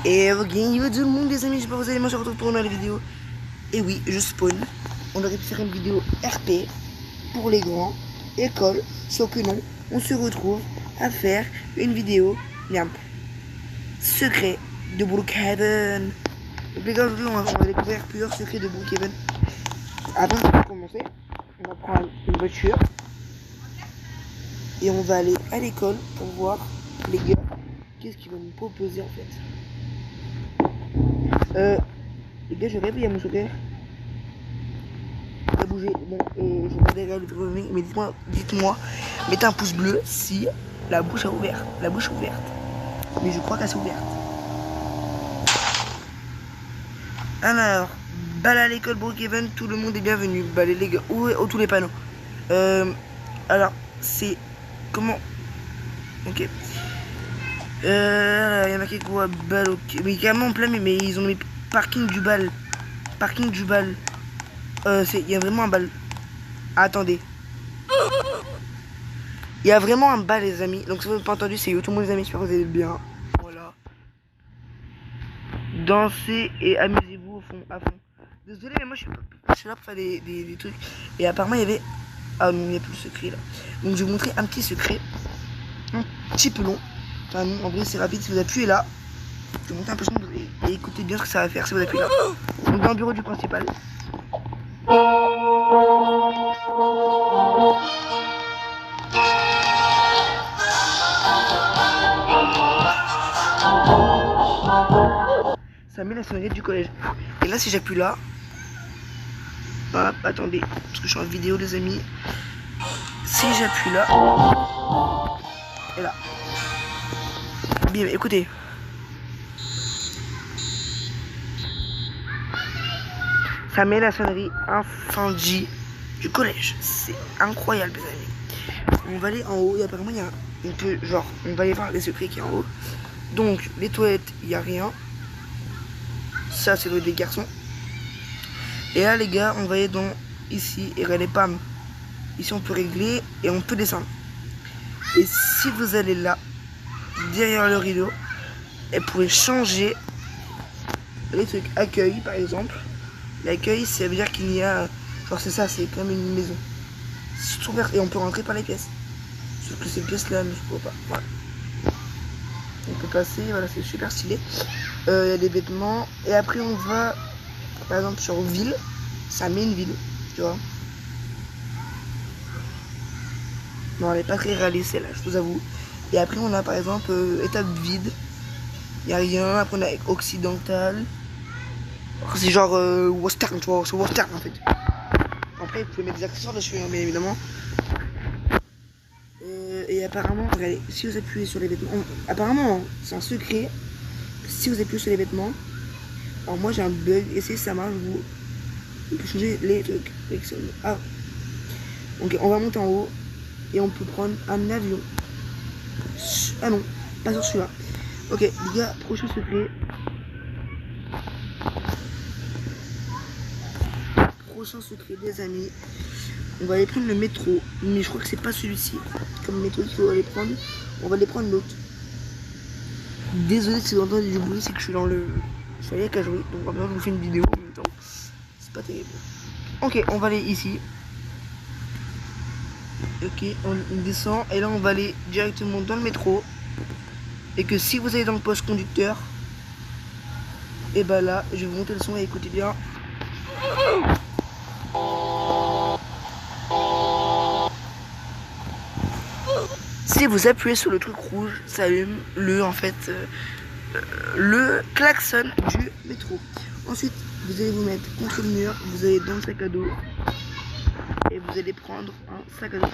Et ok, yo tout le monde les amis, j'espère que vous allez bien, je vous retrouve pour une nouvelle vidéo. Et oui, je spawn. On aurait pu faire une vidéo RP pour les grands, école, sauf que non, on se retrouve à faire une vidéo, bien, secret de Brookhaven. Donc les gars, aujourd'hui on va découvrir plusieurs secrets de Brookhaven. Avant de commencer, on va prendre une voiture et on va aller à l'école pour voir les gars qu'est-ce qu'ils vont nous proposer en fait. Les gars, je rêve, il y a mon secret. Il a bougé. Bon, je vais derrière le premier, mais dites-moi, mettez un pouce bleu si la bouche est ouverte. La bouche est ouverte. Mais je crois qu'elle s'est ouverte. Alors, balle à l'école Brookhaven, tout le monde est bienvenu. Balle les gars, où tous les panneaux. Alors, c'est comment? Ok. Il y a marqué quoi? Balle, ok. Mais carrément en plein, mais ils ont mis parking du bal. Parking du bal. Il y a vraiment un bal. Ah, attendez. Il y a vraiment un bal, les amis. Donc, si vous n'avez pas entendu, c'est tout le monde, les amis. J'espère que vous allez bien. Voilà. Dansez et amusez-vous au fond, à fond. Désolé, mais moi, je suis là pour faire des trucs. Et apparemment, il y avait... Ah non, il n'y a plus de secret, là. Donc, je vais vous montrer un petit secret. Un petit peu long. Enfin, non, en vrai, c'est rapide. Si vous appuyez là, je vais monter un peu son et écoutez bien ce que ça va faire si vous appuyez là. Donc, dans le bureau du principal. Ça met la sonnerie du collège. Et là, si j'appuie là, hop, attendez, parce que je suis en vidéo, les amis. Si j'appuie là, et là, bien, écoutez. Ça met la sonnerie incendie du collège. C'est incroyable, les amis. On va aller en haut et apparemment, il y a un peu, genre, on va aller voir les secrets qui est en haut. Donc, les toilettes, il n'y a rien. Ça, c'est le des garçons. Et là, les gars, on va aller dans ici et regardez, pam. Ici, on peut régler et on peut descendre. Et si vous allez là, derrière le rideau, et vous pouvez changer les trucs accueil, par exemple. L'accueil, ça veut dire qu'il y a... Genre, c'est ça, c'est comme une maison. C'est ouvert et on peut rentrer par les pièces. Sauf que ces pièces-là ne se trouvent pas. Voilà. On peut passer, voilà, c'est super stylé. Il y a des vêtements. Et après, on va, par exemple, sur ville. Ça met une ville, tu vois. Non, elle n'est pas très réaliste, celle-là, je vous avoue. Et après, on a, par exemple, étape vide. Il n'y a rien. Après, on a occidental. C'est genre western, tu vois. C'est western, en fait. Après, vous pouvez mettre des accessoires dessus, hein, bien évidemment. Et apparemment, regardez, si vous appuyez sur les vêtements... apparemment, c'est un secret. Si vous appuyez sur les vêtements... Alors moi j'ai un bug, essayez ça marche, vous pouvez changer les trucs. Ah. Donc on va monter en haut et on peut prendre un avion. Ah non, pas sur celui-là. Ok les gars, prochain secret. Prochain secret des amis. On va aller prendre le métro, mais je crois que c'est pas celui-ci. Comme métro qu'il faut aller prendre, on va aller prendre l'autre. Désolé si vous entendez du bruit, c'est que je suis dans le... Je suis allé à jouer, donc en même temps je vous fais une vidéo en même temps. C'est pas terrible. Ok, on va aller ici. Ok, on descend et là on va aller directement dans le métro. Et que si vous allez dans le poste conducteur, et bah là, je vais vous monter le son et écoutez bien. Si vous appuyez sur le truc rouge, ça allume le klaxon du métro. Ensuite, vous allez vous mettre contre le mur, vous allez dans le sac à dos et vous allez prendre un sac à dos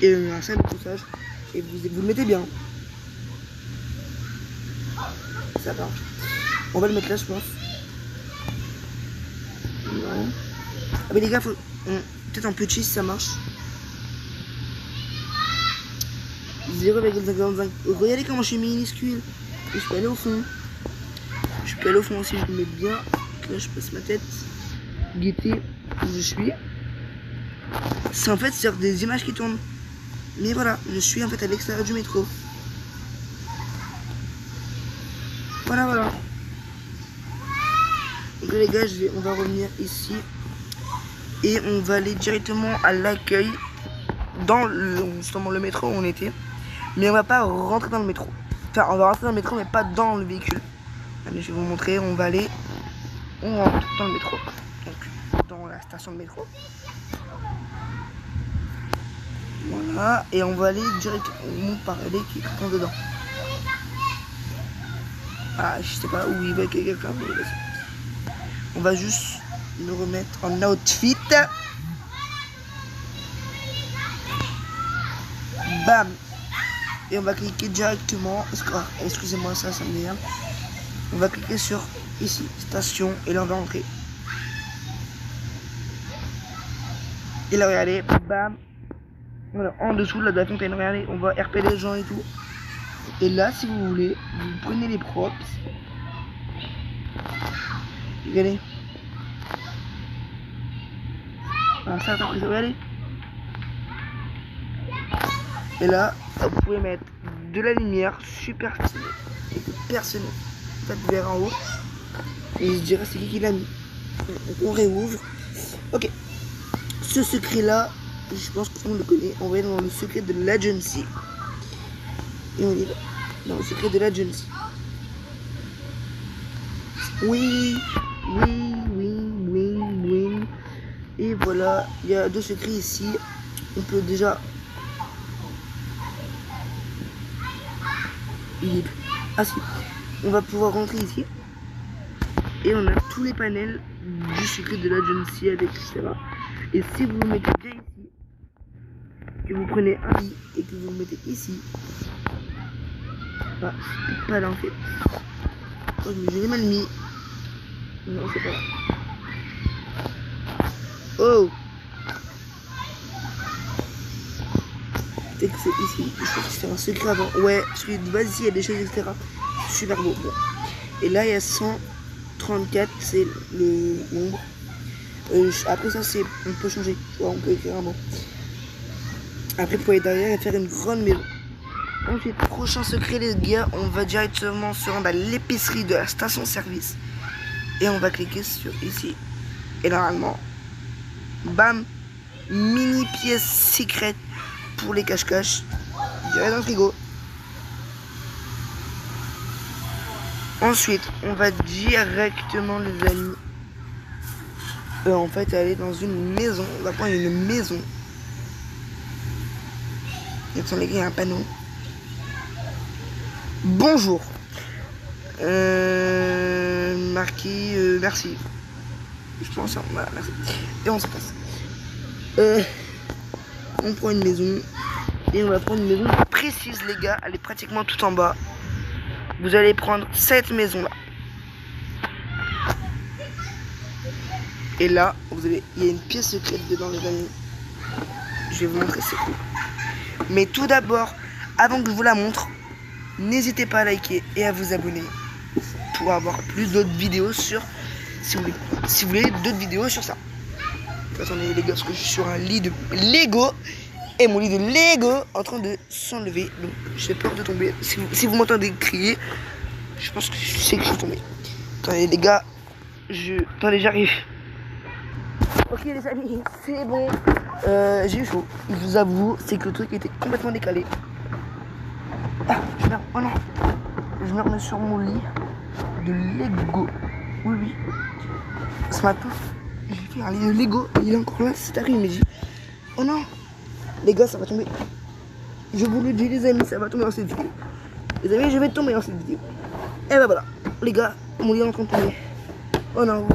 et un sac de couchage et vous le mettez bien. Ça marche. On va le mettre là, je pense. Non. Ah mais les gars, faut peut-être un petit si ça marche. 0,55. Regardez comment je suis minuscule. Et je peux aller au fond. Je peux aller au fond aussi, je me mets bien. Là, je passe ma tête. Guetter où je suis. C'est en fait sur des images qui tournent. Mais voilà, je suis en fait à l'extérieur du métro. Voilà, voilà. Donc les gars, on va revenir ici. Et on va aller directement à l'accueil. Dans justement le métro où on était. Mais on va pas rentrer dans le métro. Enfin, on va rentrer dans le métro, mais pas dans le véhicule. Allez, je vais vous montrer. On va aller... On rentre dans le métro. Donc, dans la station de métro. Voilà. Et on va aller directement... On monte par aller qui est dedans. Ah, je sais pas où il va qu'il y ait quelqu'un. On va juste nous remettre en outfit. Bam. Et on va cliquer directement. Excusez-moi, ça m'énerve. On va cliquer sur ici, station. Et là, on va entrer. Et là, regardez. Bam. Voilà, en dessous de la fontaine. Regardez, on va RP les gens et tout. Et là, si vous voulez, vous prenez les props. Regardez. Ah, ça, regardez. Et là, vous pouvez mettre de la lumière super stylée. Et que personne ne verra en haut. Et je dirais c'est qui l'a mis. On réouvre. Ok. Ce secret là, je pense qu'on le connaît. On va aller dans le secret de l'agency. Et on y va. Dans le secret de l'agency. Oui. Et voilà, il y a 2 secrets ici. On peut déjà... Ah si, on va pouvoir rentrer ici. Et on a tous les panels du secret de l'agency avec etc. Et si vous mettez bien ici, que vous prenez un lit et que vous le mettez ici, bah, c'est pas là en fait. Oh, je l'ai mal mis. Non, c'est pas là. Oh! Peut-être que c'est ici. Je crois que c'était un secret avant. Ouais, celui de base ici, il y a des choses, etc. Super beau. Bon. Et là, il y a 134, c'est le nombre. Après ça, c'est on peut changer. Ouais, on peut écrire un mot. Après, pour aller derrière et faire une grande maison. Ensuite, prochain secret, les gars, on va directement se rendre à l'épicerie de la station-service. Et on va cliquer sur ici. Et normalement, bam, mini pièce secrète pour les cache-cache. Direct dans le frigo. Ensuite, on va directement, les amis, en fait, aller dans une maison. On va prendre une maison. Et sur les gars, il y a un panneau. Bonjour. Marqué merci. Je pense, voilà, merci. Et on se passe. On prend une maison. Et on va prendre une maison précise, les gars. Elle est pratiquement tout en bas. Vous allez prendre cette maison là. Et là, il y a une pièce secrète dedans, les amis. Je vais vous montrer, c'est cool. Mais tout d'abord, avant que je vous la montre, n'hésitez pas à liker et à vous abonner pour avoir plus d'autres vidéos sur, si vous voulez d'autres vidéos sur ça. Attendez les gars, parce que je suis sur un lit de Lego et mon lit de Lego en train de s'enlever. Donc j'ai peur de tomber. Si vous m'entendez crier, je pense que je sais que je suis tombé. Attendez les gars, attendez, j'arrive. Ok les amis, c'est bon. J'ai eu chaud. Je vous avoue, c'est que le truc était complètement décalé. Ah, oh non. Je me remets sur mon lit de Lego. Oui. Ce matin, j'ai fait un lit de Lego. Il est encore là, c'est arrivé. Il m'a dit, oh non, les gars, ça va tomber. Je vous le dis, les amis, ça va tomber dans cette vidéo. Les amis, je vais tomber dans cette vidéo. Et ben voilà, les gars, mon lit est en train de tomber. Oh non,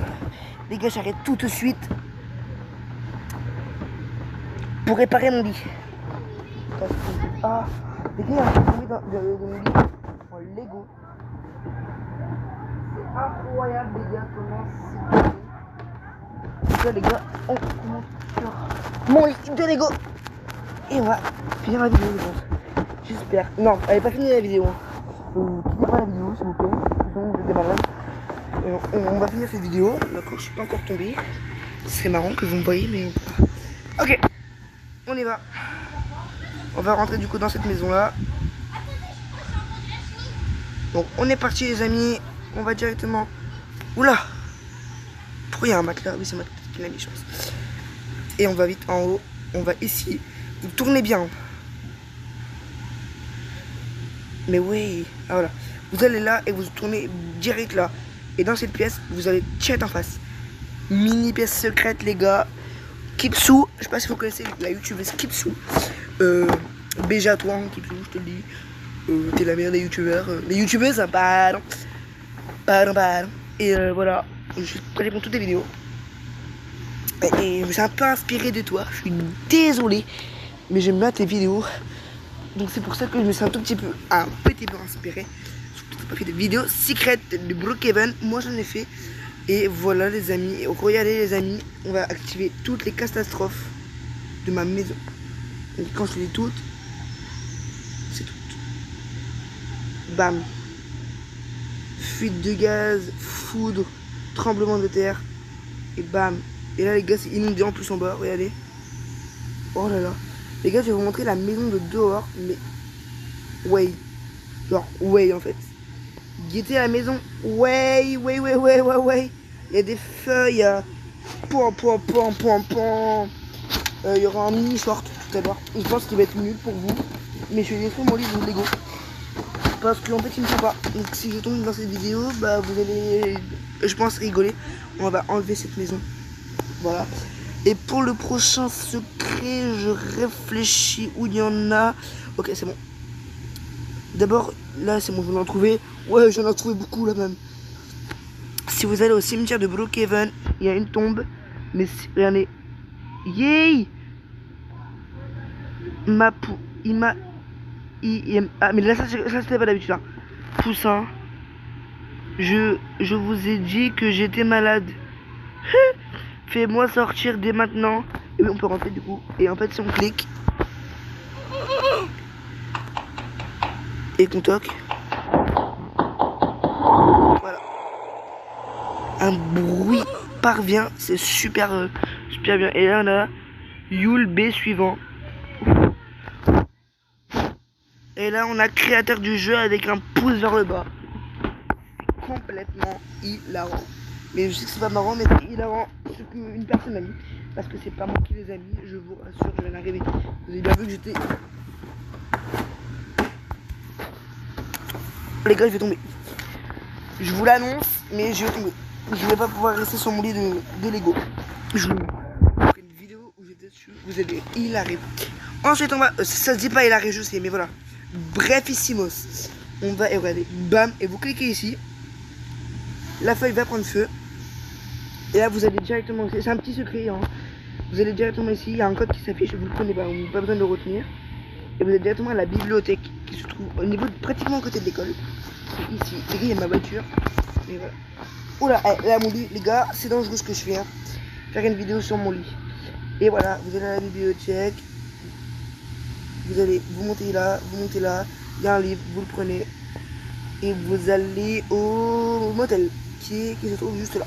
les gars, j'arrête tout de suite pour réparer mon lit. Ah, les gars, il y a un truc tombé de mon lit en Lego. C'est incroyable, les gars, comment c'est. Les gars, on commence sur mon lit de Lego. Et on va finir la vidéo, je pense. J'espère. Non, elle n'est pas finie la vidéo. Quittez pas la vidéo, s'il vous plaît. Sinon, vous êtes des malades. On va finir cette vidéo. D'accord, je suis pas encore tombé. Ce serait marrant que vous me voyez, mais... Ok, on y va. On va rentrer du coup dans cette maison là. Donc on est parti les amis. On va directement... Oula! Pourquoi il y a un matelas? Oui, c'est moi qui l'a mis, je pense. Et on va vite en haut. On va ici. Vous tournez bien. Mais oui. Ah voilà. Vous allez là et vous tournez direct là. Et dans cette pièce, vous avez chat en face. Mini pièce secrète les gars. Kipsu. Je sais pas si vous connaissez la youtubeuse Kipsu. BG à toi, Kipsu, je te le dis. T'es la meilleure des youtubeurs. Les youtubeuses, hein, pardon. Pardon. Et voilà. Je suis allé pour toutes les vidéos. Et je me suis un peu inspiré de toi. Je suis désolé. Mais j'aime bien tes vidéos. Donc c'est pour ça que je me suis un petit peu inspiré. Surtout t'as pas fait de vidéos secrètes de Brookhaven. Moi j'en ai fait. Et voilà les amis. Et regardez les amis. On va activer toutes les catastrophes de ma maison. Et quand je dis toutes, c'est toutes. Bam. Fuite de gaz, foudre, tremblement de terre. Et bam. Et là les gars c'est inondé en plus en bas. Regardez. Oh là là. Les gars, je vais vous montrer la maison de dehors, mais... Ouais. Genre, ouais, en fait. Guettez la maison. Ouais. Il y a des feuilles. Pan. Il y aura un mini short tout à l'heure. Je pense qu'il va être nul pour vous. Mais je vais laisser mon livre de Lego. Parce qu'en fait, il ne faut pas. Donc, si je tombe dans cette vidéo, bah, vous allez, je pense, rigoler. On va enlever cette maison. Voilà. Et pour le prochain secret, je réfléchis où il y en a. Ok, c'est bon. D'abord, là, c'est bon, je vais en trouver. Ouais, j'en ai trouvé beaucoup là même. Si vous allez au cimetière de Brookhaven, il y a une tombe. Mais regardez. Yay! Ah, mais là, ça c'était pas d'habitude. Hein. Poussin. Je vous ai dit que j'étais malade. Fais-moi sortir dès maintenant. Et oui, on peut rentrer du coup. Et en fait, si on clique et qu'on toque, voilà, un bruit parvient. C'est super bien. Et là, on a Yule B suivant. Et là, on a créateur du jeu avec un pouce vers le bas. Complètement hilarant. Mais je sais que c'est pas marrant, mais c'est hilarant ce qu'une personne a mis. Parce que c'est pas moi qui les a mis, je vous rassure, je viens d'arriver. Vous avez bien vu que j'étais... Les gars, je vais tomber. Je vous l'annonce, mais je vais tomber. Je vais pas pouvoir rester sur mon lit de Lego. Je vous ferai une vidéo où j'étais dessus, vous allez hilarer. Ensuite, on va... ça se dit pas hilarer, je sais, mais voilà. Brefissimos. On va, et regardez, bam, et vous cliquez ici. La feuille va prendre feu. Et là, vous allez directement... C'est un petit secret, hein. Vous allez directement ici, il y a un code qui s'affiche, vous ne le prenez pas, vous n'avez pas besoin de le retenir. Et vous allez directement à la bibliothèque qui se trouve au niveau pratiquement à côté de l'école. C'est ici. Les gars, il y a ma voiture. Et voilà. Oula, là mon lit, les gars, c'est dangereux ce que je fais. Hein. Faire une vidéo sur mon lit. Et voilà, vous allez à la bibliothèque. Vous montez là, il y a un livre, vous le prenez. Et vous allez au motel qui se trouve juste là.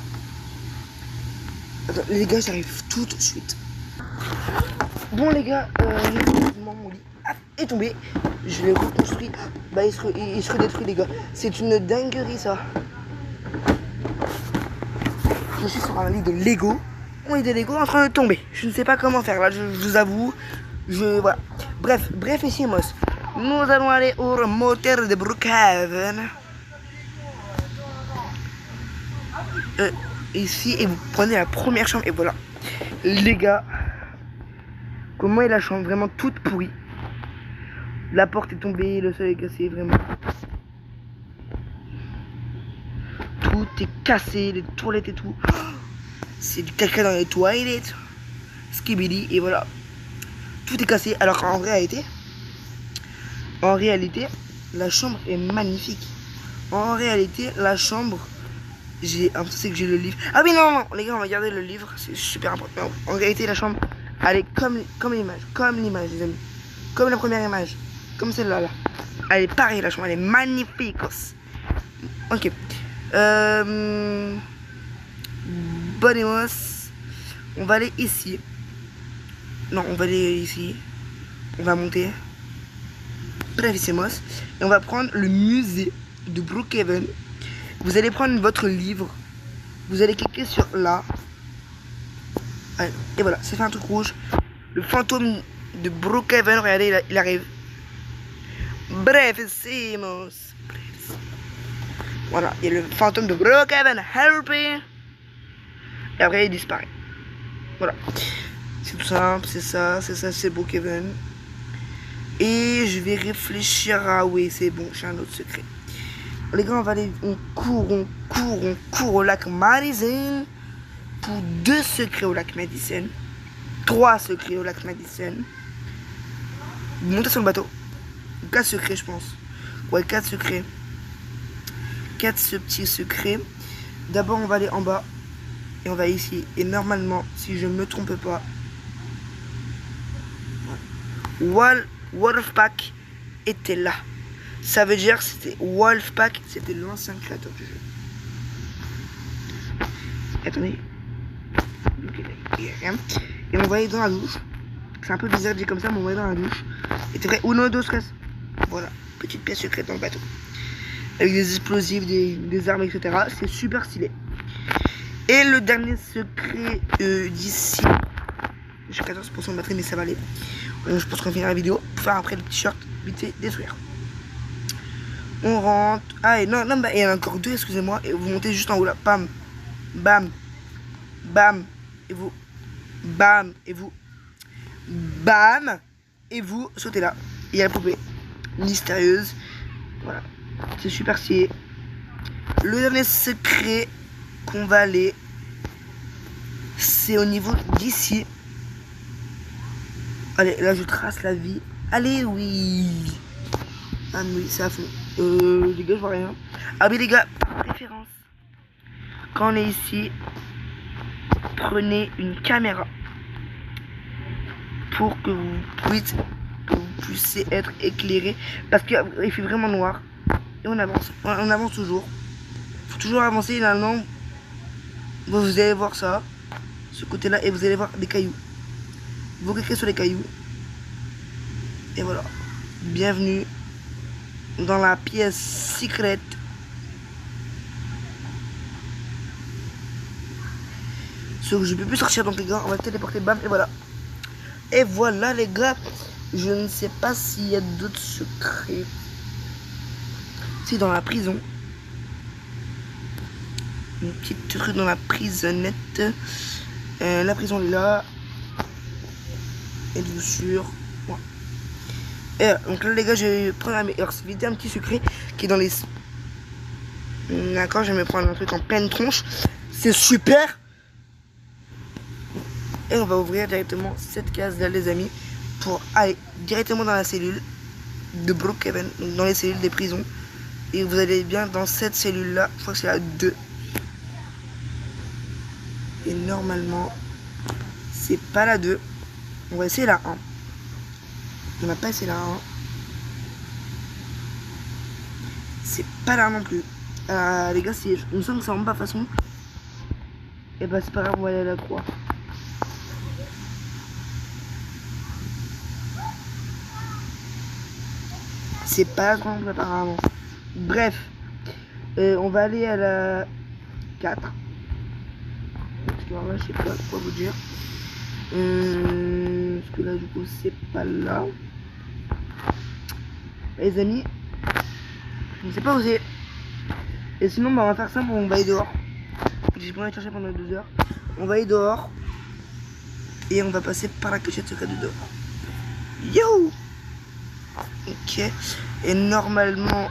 Attends, les gars, j'arrive tout de suite. Bon les gars, mon lit est tombé. Je l'ai reconstruit. Bah il se redétruit les gars. C'est une dinguerie ça. Je suis sur un lit de Lego. Mon lit de Lego est en train de tomber. Je ne sais pas comment faire là, je vous avoue. Voilà. Bref ici Moss. Nous allons aller au motel de Brookhaven. Ici et vous prenez la première chambre et voilà. Les gars. Comment est la chambre? Vraiment toute pourrie. La porte est tombée, le sol est cassé, vraiment. Tout est cassé, les toilettes et tout. C'est du caca dans les toilettes. Skibidi, et voilà. Tout est cassé, alors qu'en réalité, la chambre est magnifique. En réalité, la chambre, c'est que j'ai le livre. Ah oui, non, les gars, on va garder le livre, c'est super important. En réalité, la chambre, elle est comme l'image, les amis. Comme la première image. Comme celle-là, là. Elle est pareille, la chambre, elle est magnifique. Ok. Bonemos. On va aller ici. Non, on va aller ici. On va monter. Bravissemos. Et on va prendre le musée. de Brookhaven. Vous allez prendre votre livre. Vous allez cliquer sur là. Allez, et voilà, c'est fait un truc rouge. Le fantôme de Brookhaven, regardez, il arrive. Bref, voilà, il y a le fantôme de Brookhaven, help. Et après, il disparaît. Voilà. C'est tout simple, c'est ça, c'est Brookhaven. Et je vais réfléchir à... Oui, c'est bon, j'ai un autre secret. Les gars, on va aller... On court au lac Madison. Pour 2 secrets au lac Madison. 3 secrets au lac Madison. Vous montez sur le bateau. 4 secrets, je pense. Ouais, 4 secrets. 4 petits secrets. D'abord, on va aller en bas. Et on va ici. Et normalement, si je ne me trompe pas, Wolfpack était là. Ça veut dire que c'était Wolfpack, c'était l'ancien créateur du jeu. Attendez. Et on va aller dans la douche. C'est un peu bizarre de dire comme ça, mais on va aller dans la douche. Et c'est vrai, uno, dos, tres. Voilà, petite pièce secrète dans le bateau. Avec des explosifs, des armes, etc. C'est super stylé. Et le dernier secret d'ici. J'ai 14% de batterie, mais ça va aller. Je pense qu'on finira la vidéo pour faire après le t-shirt vite fait détruire. On rentre. Ah, et non, bah, il y en a encore 2, excusez-moi. Et vous montez juste en haut là. Bam, bam, bam. Et vous, bam, et vous, bam. Et vous sautez là. Il y a la poupée mystérieuse. Voilà. C'est super stylé. Le dernier secret qu'on va aller, c'est au niveau d'ici. Allez, là je trace la vie. Allez, oui. Ah oui, c'est à fond. Les gars, je vois rien. Ah oui, les gars, par préférence, quand on est ici, prenez une caméra pour que vous puissiez être éclairé. Parce qu'il fait vraiment noir. Et on avance. On avance toujours. Faut toujours avancer. Là, non. Vous allez voir ça. Ce côté-là. Et vous allez voir des cailloux. Vous cliquez sur les cailloux. Et voilà. Bienvenue dans la pièce secrète. Ce que je peux plus sortir, donc les gars, on va téléporter, bam, et voilà. Et voilà les gars. Je ne sais pas s'il y a d'autres secrets. C'est dans la prison. Une petite truc dans la prisonnette. La prison elle est là. Êtes-vous sûr? Ouais. Et donc là les gars, je vais prendre un petit secret qui est dans les... D'accord, je vais me prendre un truc en pleine tronche. C'est super. Et on va ouvrir directement cette case là les amis, pour aller directement dans la cellule de Brookhaven, donc dans les cellules des prisons. Et vous allez bien dans cette cellule là, je crois que c'est la 2. Et normalement c'est pas la 2. On va essayer la 1. On n'a pas essayé la 1. C'est pas là non plus. Les gars, si il me semble que ça rentre pas façon. Et bah c'est pas grave, on va aller à la croix. C'est pas grand apparemment. Bref, on va aller à la 4. Parce que là, je sais pas quoi vous dire. Parce que là, du coup, c'est pas là. Les amis, je ne sais pas où c'est. Et sinon, bah, on va faire ça, on va aller dehors. J'ai pas envie de chercher pendant 2 heures. On va aller dehors. Et on va passer par la cachette secrète de dehors. Yo! Ok. Et normalement...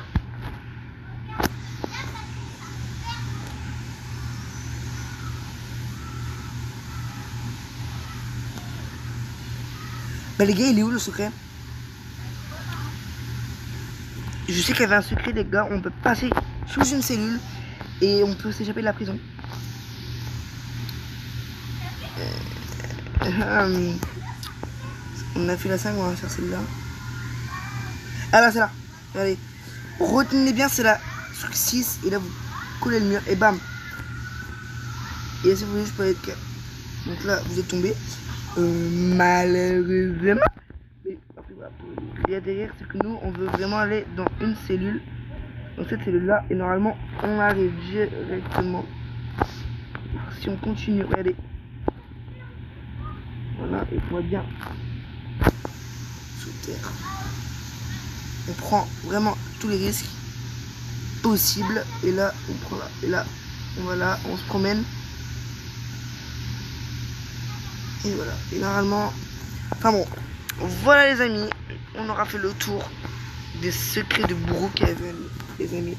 Bah les gars, il est où le secret? Je sais qu'il y avait un secret les gars, on peut passer sous une cellule et on peut s'échapper de la prison. On a fait la 5, on va faire celle-là. Ah là c'est là. Allez. Retenez bien, c'est la 6 et là vous collez le mur et bam. Et si vous voulez je peux être... Donc là vous êtes tombé. Malheureusement. Mais après voilà, pour derrière c'est que nous on veut vraiment aller dans une cellule Donc cette cellule-là, et normalement, on arrive directement. Si on continue, regardez. Voilà, et on voit bien sous terre. On prend vraiment tous les risques possibles. Et là, on prend là. Et là, on va là, on se promène. Et voilà. Et normalement... Enfin bon, voilà les amis. On aura fait le tour des secrets de Brookhaven, les amis.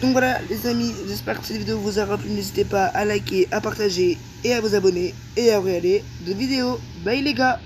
Donc voilà les amis, j'espère que cette vidéo vous aura plu. N'hésitez pas à liker, à partager et à vous abonner et à regarder de vidéos. Bye les gars.